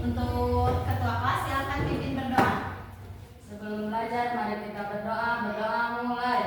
Untuk ketua kelas silakan pimpin berdoa. Sebelum belajar, mari kita berdoa. Berdoa mulai.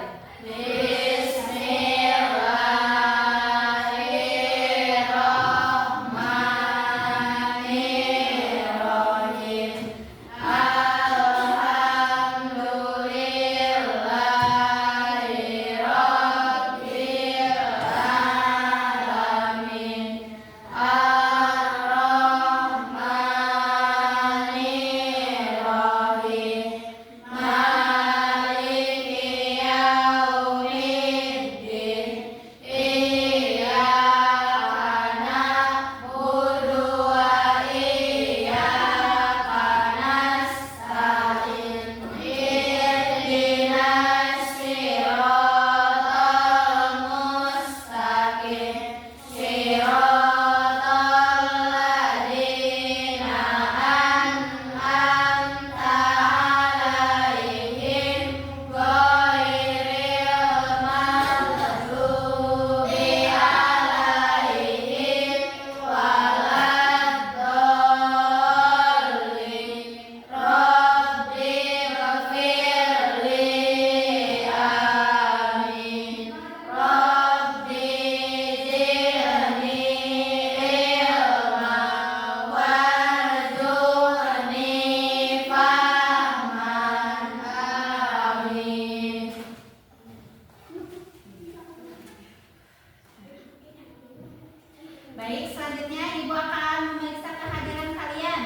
Baik, selanjutnya Ibu akan memeriksa kehadiran kalian.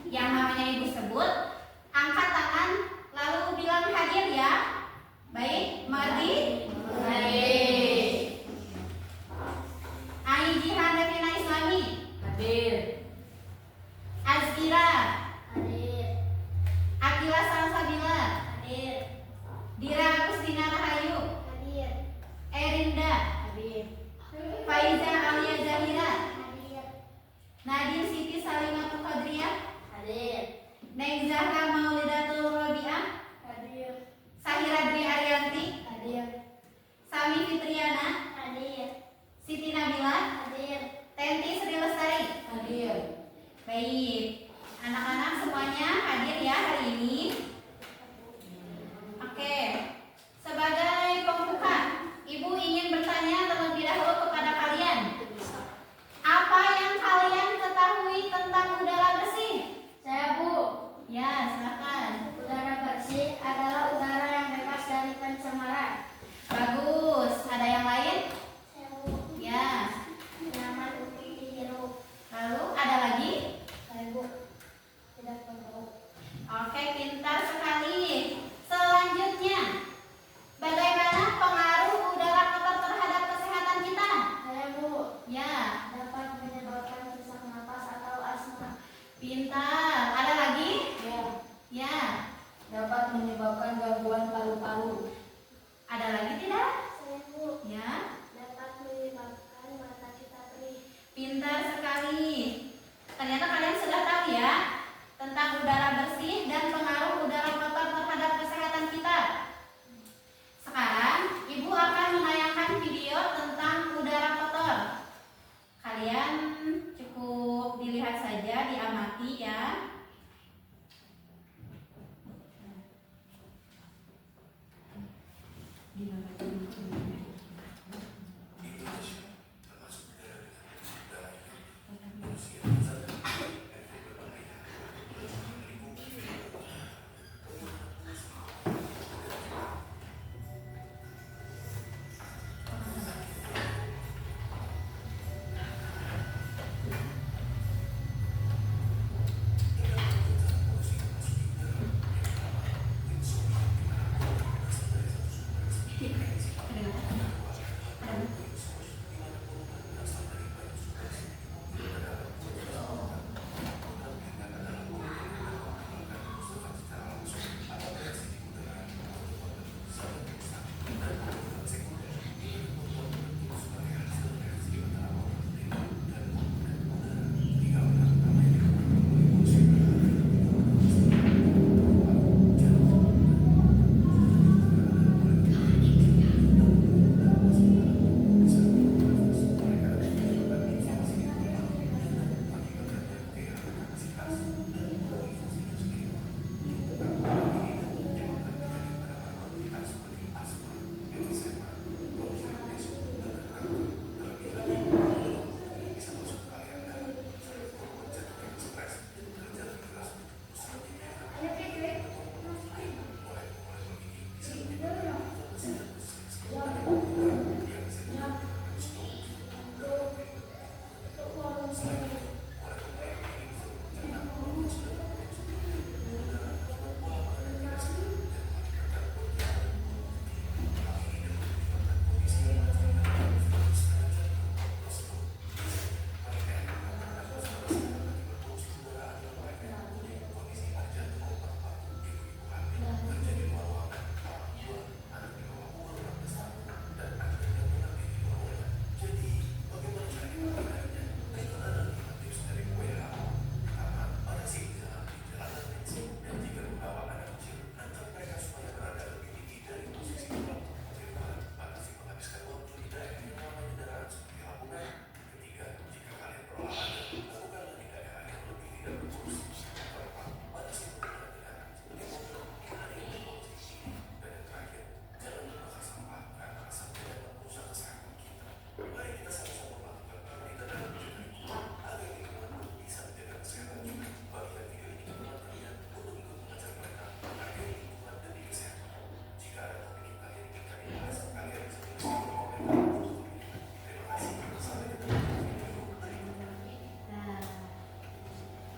Yang namanya Ibu sebut, angkat tangan, lalu bilang hadir ya. Baik, mengerti? Baik. Aijihan Devina Islami. Hadir. Azkira. Hadir. Akila Salsabila. Hadir. Dira Agustina Rahayu. Hadir. Erinda. Hadir. Faiza Alia Zahira. Hadir. Nadir Siti Salimatul Qadriyah. Hadir. Neng Zahra Maulidatul Robiah. Hadir. Sahira Dwi Arianti. Hadir. Sami Fitriana. Hadir. Siti Nabila. Hadir. Tenti Sri Lestari. Hadir. Baik, anak-anak semuanya hadir ya hari ini. Oke, sebagai pembuka, Ibu ingin bertanya terlebih dahulu kepada kalian. Apa yang kalian ketahui tentang udara bersih? Saya Bu. Ya, silakan. Udara bersih adalah udara yang bebas dari pencemaran. Bagus. Ada yang lain? Saya Bu. Ya. Nyaman untuk dihirup. Lalu ada lagi? Saya Bu. Tidak berbau. Oke, pintar sekali. Selanjutnya, bagaimana pengaruh udara kotor terhadap kesehatan kita? Saya Bu. Ya, Dapat menyebabkan sesak napas atau asma. pintar. Ada lagi? Ya. Ya. Dapat menyebabkan gangguan paru-paru. Ada lagi tidak? Saya Bu. Ya, Dapat menyebabkan mata kita perih. pintar sekali. Ternyata kalian sudah tahu ya tentang udara bersih dan pengaruh udara kotor terhadap kesehatan kita. Sekarang Ibu akan menayangkan video tentang udara kotor. Kalian cukup dilihat saja, diamati ya.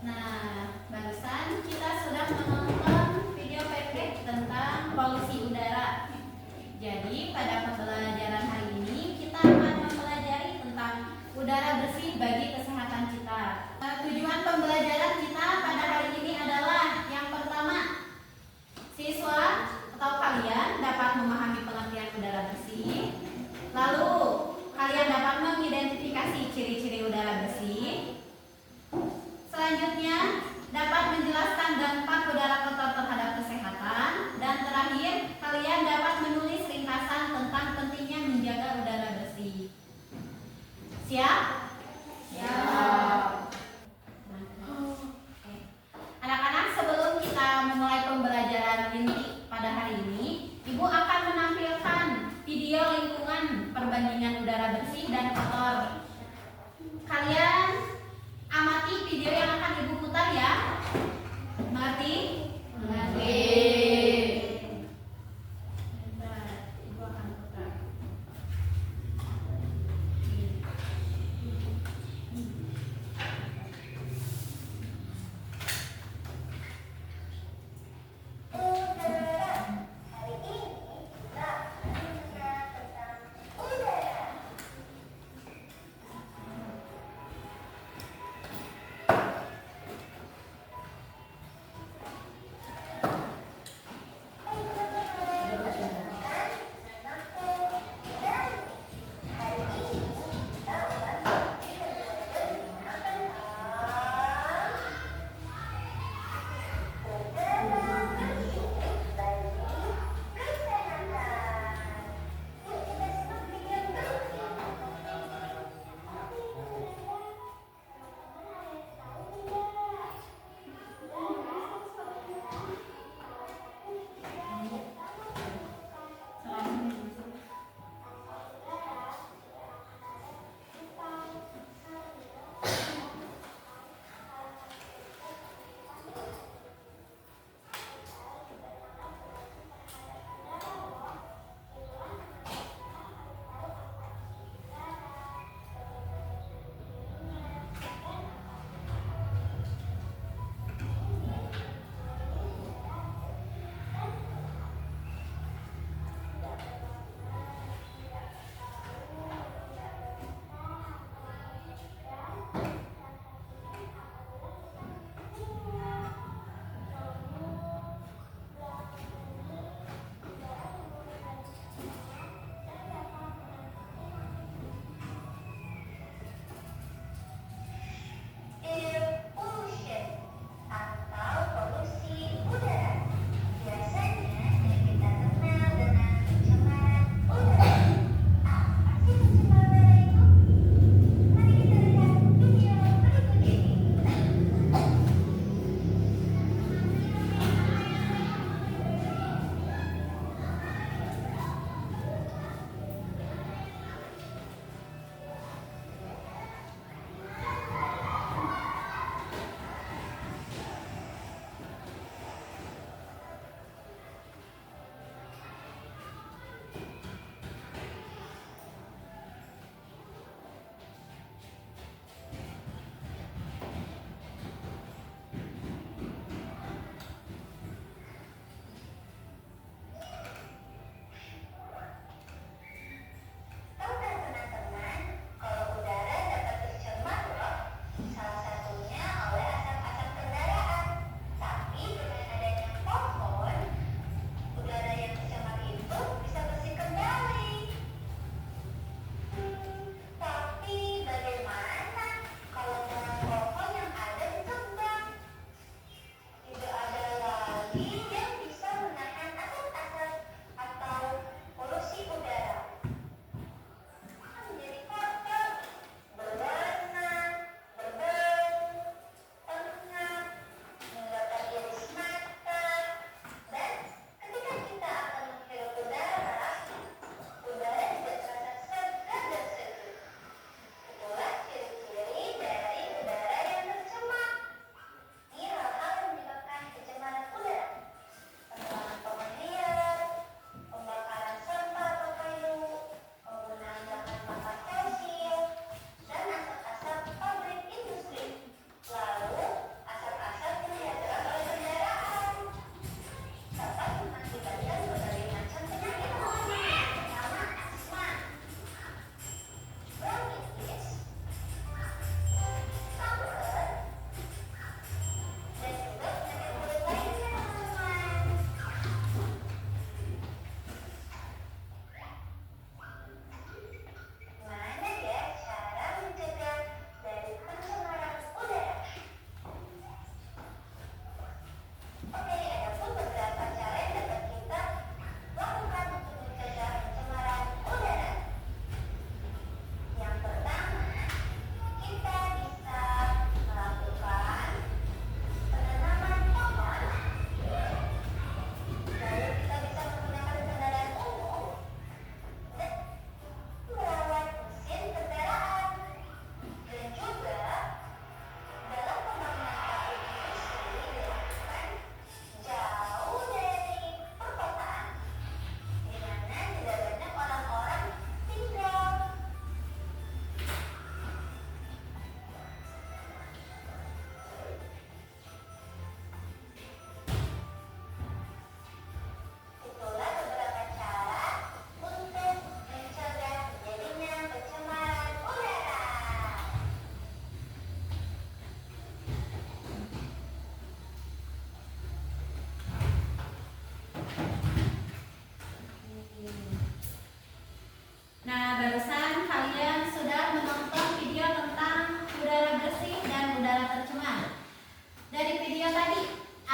Nah, barusan kita sudah menonton video pendek tentang polusi udara. Jadi, pada pembelajaran hari ini kita akan mempelajari tentang udara bersih bagi kesehatan kita. Tujuan pembelajaran kita pada hari ini adalah yang pertama, siswa atau kalian dapat memahami pengertian udara bersih. Lalu, kalian dapat mengidentifikasi ciri-ciri udara bersih. Selanjutnya, dapat menjelaskan dampak udara kotor terhadap kesehatan. Dan terakhir, kalian dapat menulis ringkasan tentang pentingnya menjaga udara bersih. Siap? Siap. Anak-anak, sebelum kita memulai pembelajaran inti pada hari ini, Ibu akan menampilkan video lingkungan perbandingan udara bersih dan kotor. Kalian amati video yang akan Ibu putar ya. Mengerti? Mengerti. Ibu akan putar.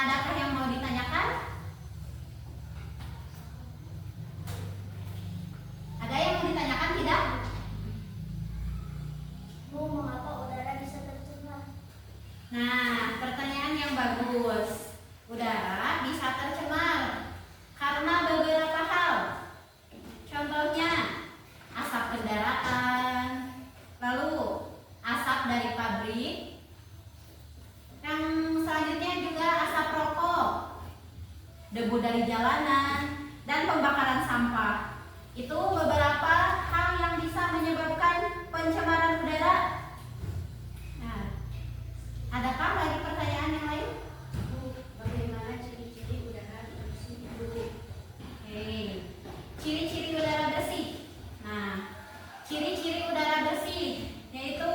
Adakah yang mau ditanyakan? Ada yang mau ditanyakan tidak? Bu, mengapa udara bisa tercemar? Nah, pertanyaan yang bagus. Udara bisa tercemar karena beberapa hal. Contohnya, asap kendaraan, lalu asap dari pabrik, yang selanjutnya juga asap rokok, debu dari jalanan, dan pembakaran sampah. Itu beberapa hal yang bisa menyebabkan pencemaran udara. Nah, adakah lagi pertanyaan yang lain? Bu, bagaimana ciri-ciri udara bersih? Oke, ciri-ciri udara bersih. Nah, ciri-ciri udara bersih yaitu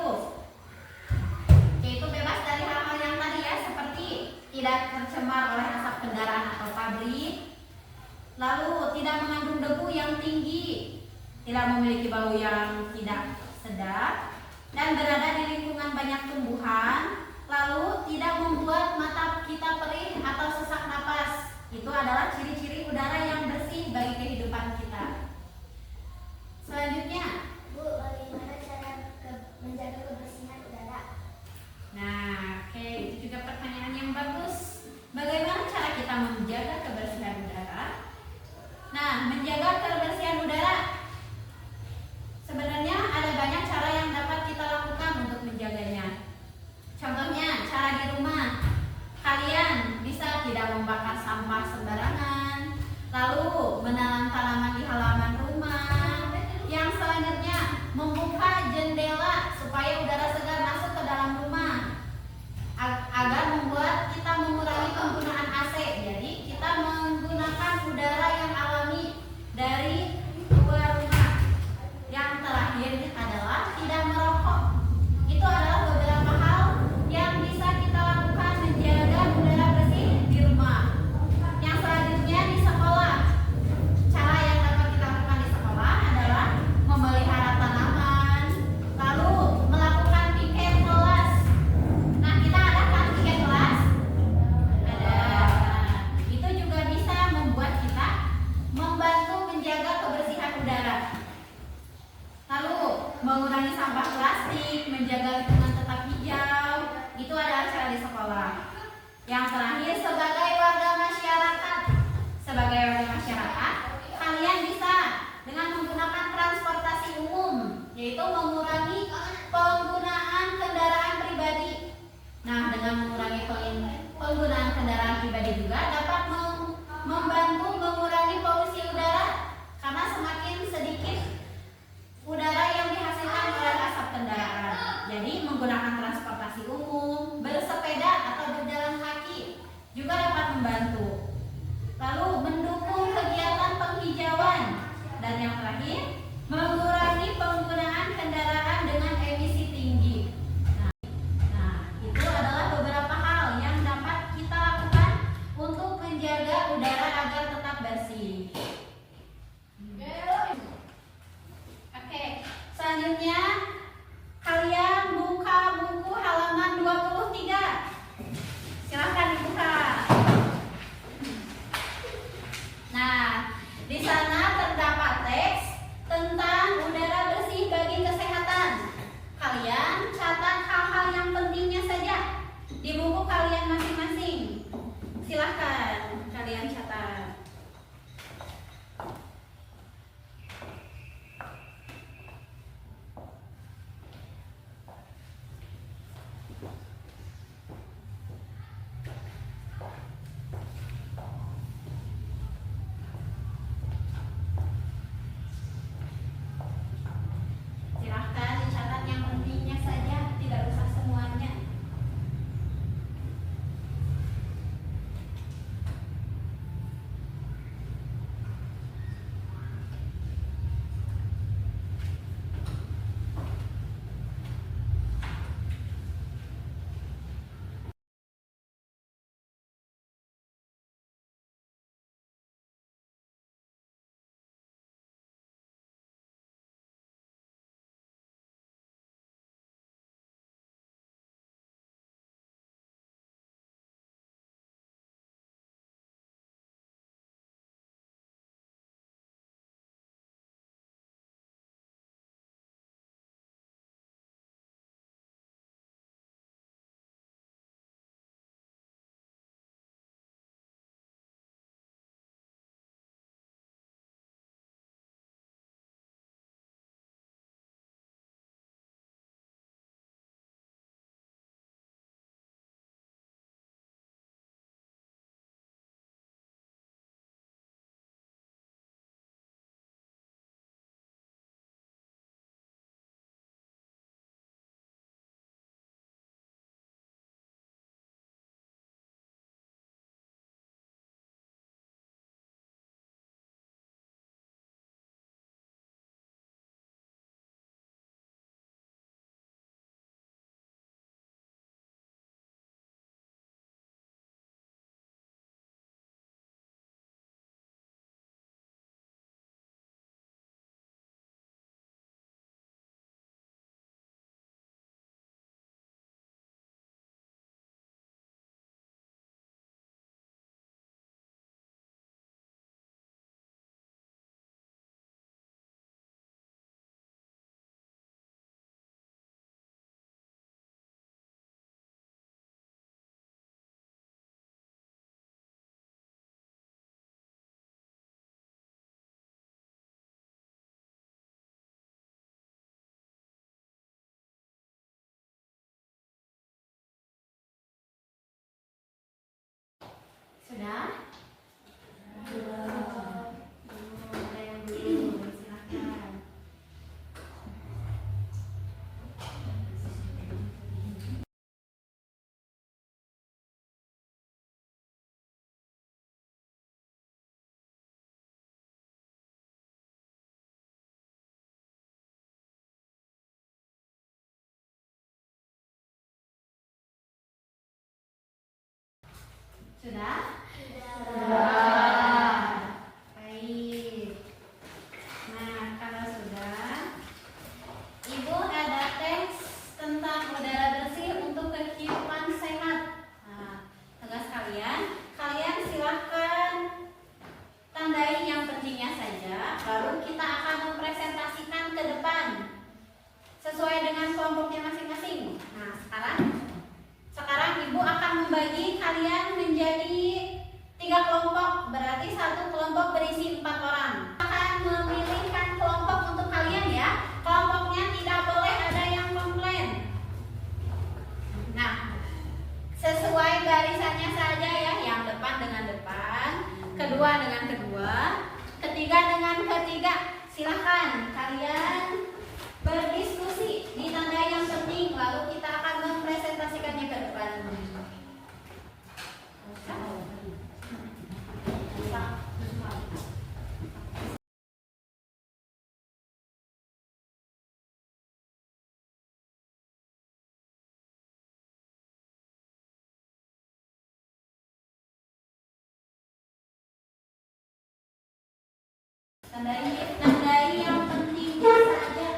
bebas dari hal-hal yang tadi ya, seperti tidak tercemar oleh asap kendaraan atau pabrik, lalu tidak mengandung debu yang tinggi, tidak memiliki bau yang tidak sedap, dan berada di lingkungan banyak tumbuhan, lalu tidak membuat mata kita perih atau sesak napas. Itu adalah ciri-ciri udara yang bersih bagi kehidupan kita. Selanjutnya, Bu, bagaimana cara menjaga kebersihan udara? nah, oke, itu juga pertanyaan yang bagus. Bagaimana cara kita menjaga kebersihan udara? Nah, menjaga kebersihan udara, sebenarnya ada banyak cara yang dapat kita lakukan untuk menjaganya. Contohnya, cara di rumah. Kalian bisa tidak membakar sampah sembarangan, lalu menanam tanaman di halaman rumah. Yang selanjutnya, membuka jendela supaya udara segar masuk ke dalam rumah, agar membuat kita mengurangi penggunaan AC. Jadi kita menggunakan udara yang alami dari luar rumah. Yang terakhir adalah tidak merokok. Itu adalah beberapa hal yang bisa kita lakukan menjaga udara bersih di rumah. Yang selanjutnya di sekolah. Cara yang dapat kita lakukan di sekolah adalah memelihara tanaman, lalu melakukan piket kelas. Nah, kita ada kan piket kelas? Ada. Itu juga bisa membuat kita membantu menjaga kebersihan udara. Lalu mengurangi sampah plastik, menjaga lingkungan tetap hijau, itu adalah cara di sekolah. Yang terakhir, sebagai warga masyarakat. Sebagai warga masyarakat, kalian bisa dengan menggunakan transportasi umum, yaitu mengurangi penggunaan kendaraan pribadi. Nah, dengan mengurangi penggunaan kendaraan pribadi juga dapat membantu mengurangi polusi udara, karena semakin sedikit udara yang dihasilkan oleh asap kendaraan. Jadi menggunakan transportasi umum, bersepeda atau berjalan kaki juga dapat membantu. Lalu mendukung kegiatan penghijauan, dan yang terakhir mengurangi penggunaan kendaraan dengan emisi tinggi. Nah, itu adalah beberapa hal yang dapat kita lakukan untuk menjaga udara agar tetap bersih. Oke, selanjutnya kalian buka buku halaman 23. Silahkan dibuka. Nah, di sana terdapat teks tentang udara bersih bagi kesehatan. Kalian catat hal-hal yang pentingnya saja di buku kalian masing-masing. Silahkan kalian catat. Silahkan dicatat yang pentingnya saja, tidak usah semuanya. Sudah? Ada yang belum? Silakan. Sudah? Sudah. Baik. Nah, kalau sudah, Ibu ada teks tentang udara bersih untuk kehidupan sehat. Nah, tugas kalian silahkan tandai yang pentingnya saja, lalu kita akan mempresentasikan ke depan sesuai dengan kelompoknya masing-masing. Nah, sekarang Ibu akan membagi kalian menjadi 3 kelompok, berarti satu kelompok berisi 4 orang. Akan memilihkan kelompok untuk kalian ya. Kelompoknya tidak boleh ada yang komplain. Nah, sesuai barisannya saja ya, yang depan dengan depan, kedua dengan kedua, ketiga dengan ketiga. Silahkan kalian berdiskusi di tanda yang penting, lalu kita akan mempresentasikannya ke depan. Tandai yang pentingnya saja.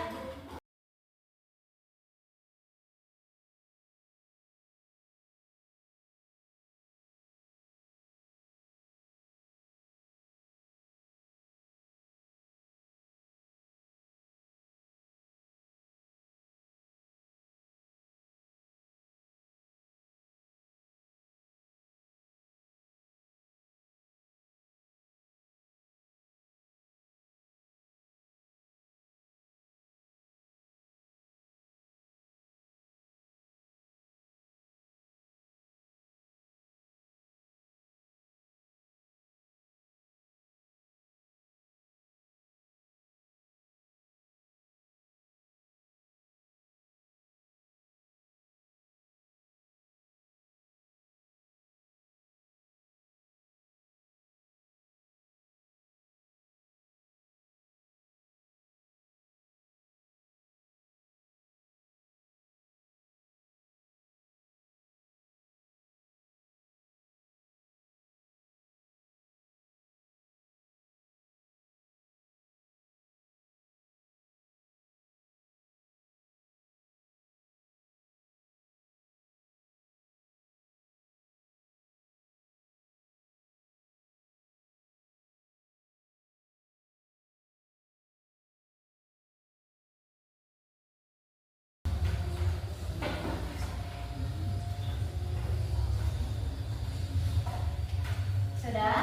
Sudah?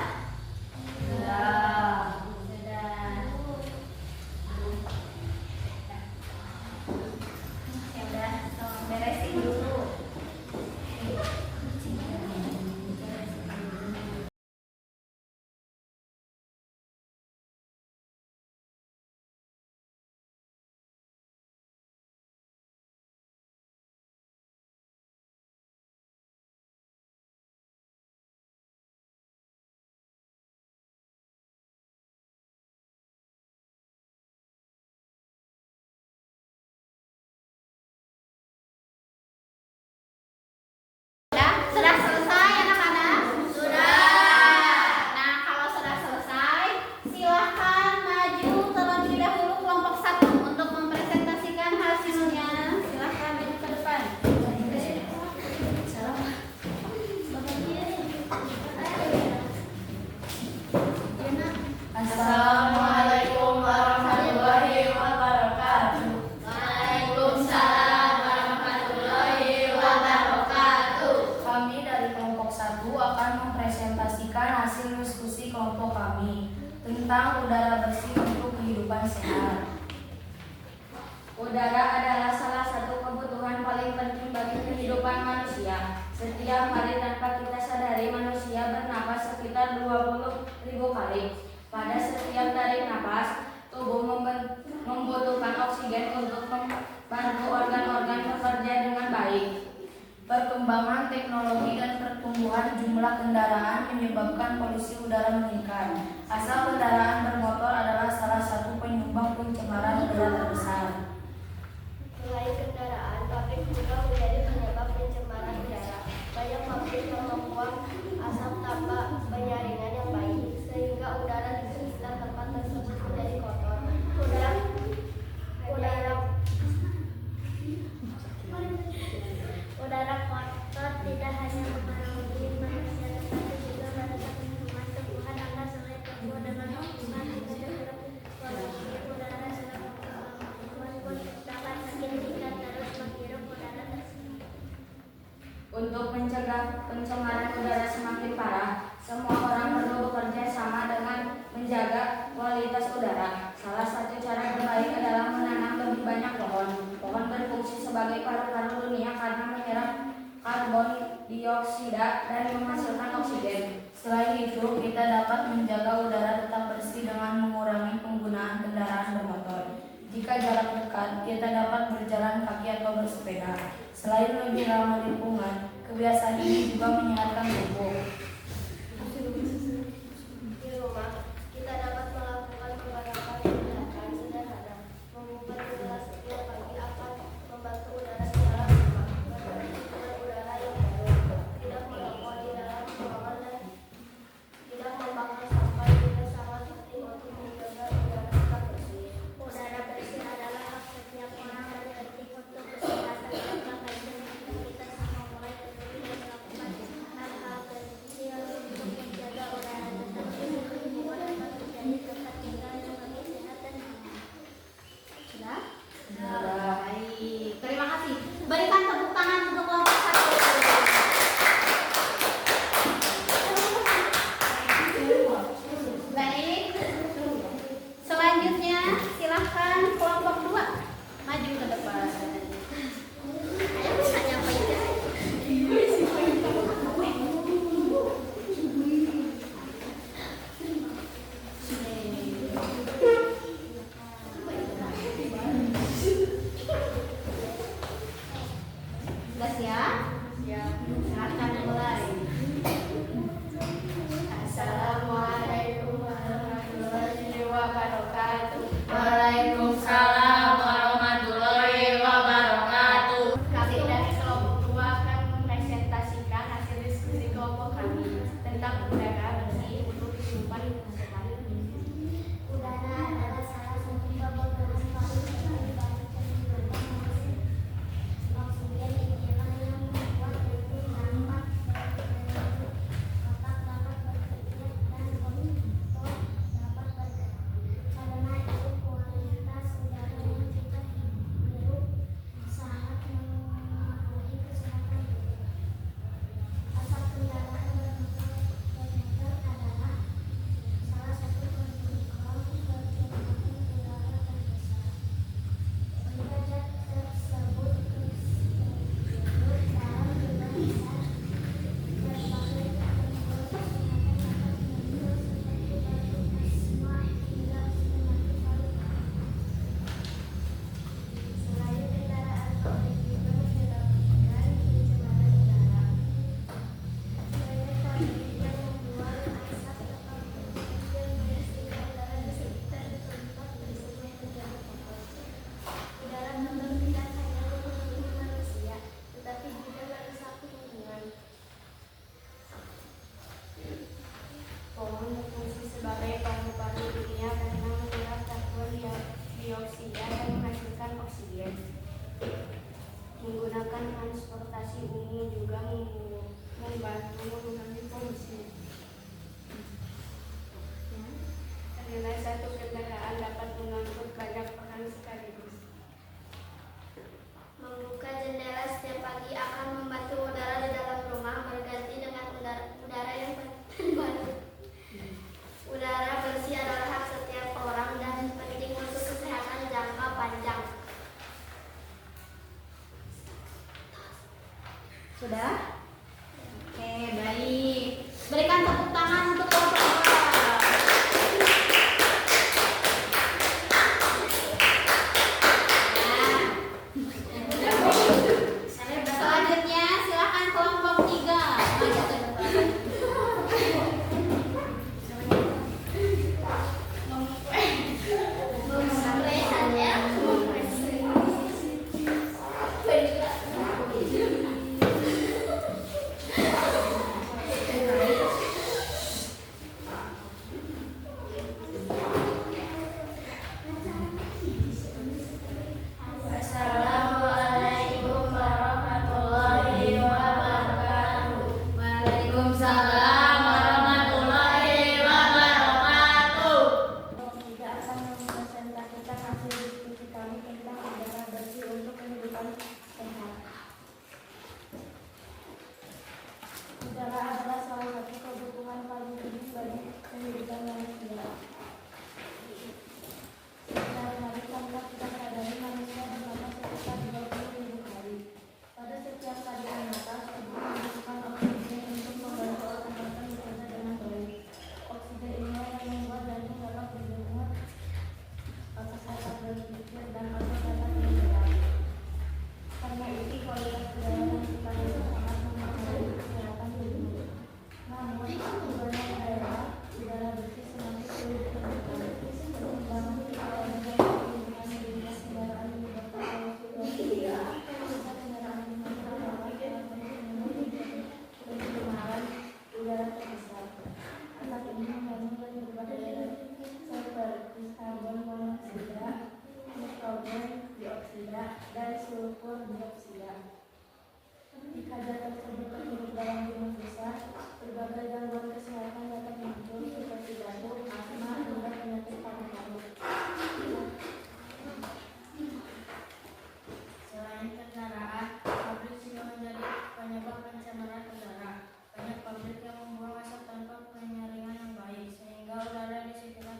Sudah. Ya udah, tolong beresin dulu. Sudah selesai anak-anak? Sudah. Nah, kalau sudah selesai, silahkan maju terlebih dahulu kelompok 1 untuk mempresentasikan hasilnya. Silahkan maju ke depan. Assalamualaikum warahmatullahi wabarakatuh. Waalaikumsalam warahmatullahi wabarakatuh. Kami dari kelompok 1 akan mempresentasikan hasil diskusi kelompok kami tentang udara bersih untuk kehidupan sehat. Udara adalah salah satu kebutuhan paling penting bagi kehidupan manusia. Setiap hari tanpa kita sadari manusia bernapas sekitar 20.000 kali. Pada setiap tarik napas, tubuh membutuhkan oksigen untuk membantu organ-organ bekerja dengan baik. Perkembangan teknologi dan pertumbuhan jumlah kendaraan menyebabkan polusi udara meningkat. Asap kendaraan bermotor adalah salah satu penyumbang pencemaran udara terbesar. Selain kendaraan, pabrik juga menjadi penyebab pencemaran udara. Banyak pabrik yang membuang asap tanpa penyaringan yang baik, sehingga udara di sekitar tempat tersebut menjadi kotor. Udara kotor tidak hanya mempengaruhi manusia, tetapi juga merusak lingkungan tumbuhan agar sulit tumbuh dengan optimal. Polusi udara sudah membuat pun dapat makin tingkat terus menghirup udara tersebut. Untuk mencegah pencemaran udara semakin parah, semua orang perlu bekerja sama dengan menjaga kualitas udara. Salah satu cara terbaik adalah menanam lebih banyak pohon. Pohon berfungsi sebagai paru-paru dunia karena menyerap karbon dioksida dan menghasilkan oksigen. Selain itu, kita dapat menjaga udara tetap bersih dengan mengurangi penggunaan kendaraan bermotor. Jika jarak dekat, kita dapat berjalan kaki atau bersepeda. Selain lebih ramah lingkungan, kebiasaan ini juga menyehatkan tubuh. Di rumah, kita dapat melakukan beberapa tindakan sederhana. Mengubah udara setiap pagi akan membantu udara di dalam rumah. Memperhatikan udara yang baru, tidak merokok di dalam ruangan dan tidak membakar sampah juga sangat penting untuk menjaga udara tetap bersih. Udara bersih adalah hak setiap orang dan penting untuk kesehatan. Maka baiknya kita semua mulai peduli dan melakukan hal-hal kecil Assalamualaikum warahmatullahi wabarakatuh. Waalaikumsalam warahmatullahi wabarakatuh. Tidak akan mempresentasikan hasil diskusi kami tentang udara bersih untuk kehidupan sehat. Udara adalah salah satu kebutuhan paling penting bagi kehidupan manusia. Sehari-hari tanpa kita sadari manusia bernafas sekitar 20.000 kali. Pada setiap sajian nafas, tubuh membutuhkan oksigen untuk membantu organ-organ bekerja dengan baik. Oksigen inilah yang membuat jantung dapat berdenyut, otak dapat berpikir, dan otot dapat bergerak. Karena itu, kualitas udara yang kita hirup sangat mempengaruhi kesehatan tubuh. Namun, sebagai udara bersih semakin sulit ditemukan. Perkembangan teknologi dan penggunaan jenis kendaraan menyebabkan polusi udara. Kendaraan bermotor adalah salah satu pencemaran udara terbesar. Asap ini mengandung berbagai zat seperti karbon monoksida, nitrogen dioksida, dan sulfur dioksida. Jika zat tersebut terhirup dalam jumlah besar, berbagai gangguan kesehatan dapat muncul seperti batuk, asma, hingga penyakit paru-paru. Selain kendaraan, pabrik juga menjadi penyebab pencemaran udara. Banyak pabrik yang membuang asap tanpa penyaringan yang baik, sehingga udara di sekitar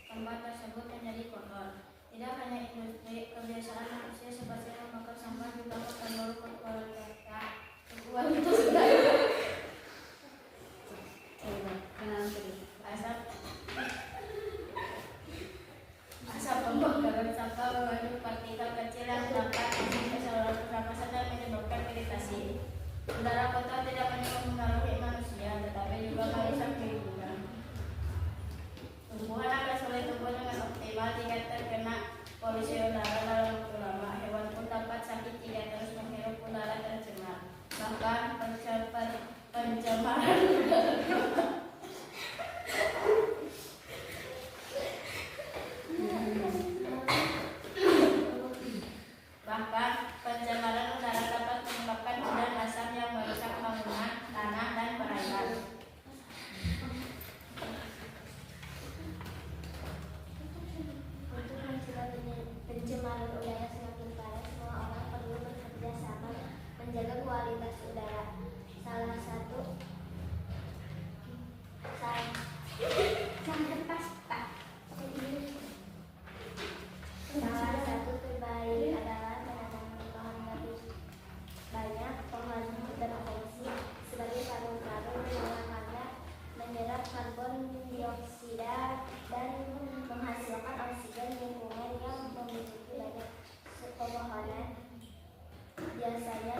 tempat tersebut menjadi kotor. Tidak hanya industri, kebiasaan manusia seperti membakar sampah juga memperburuk kualitas udara. Asap pembakaran sampah mengandung partikel kecil yang dapat masuk ke saluran pernapasan dan menyebabkan iritasi. Udara kotor tidak hanya mempengaruhi manusia, tetapi juga merusak lingkungan. Tumbuhan akan sulit tumbuh dengan optimal jika terkena polusi udara dalam waktu lama. Hewan pun dapat sakit jika terus menghirup udara tercemar. Bahkan pencemaran udara dapat menyebabkan hujan asam yang merusak bangunan, tanah, dan perairan. Untuk mencegah pencemaran udara semakin parah, semua orang perlu bekerja sama menjaga kualitas udara. Salah satu terbaik adalah menanam pohon lebih banyak, pohon berfungsi sebagai paru-paru yang menyerap karbon dioksida dan menghasilkan oksigen. Lingkungan yang memiliki banyak pepohonan biasanya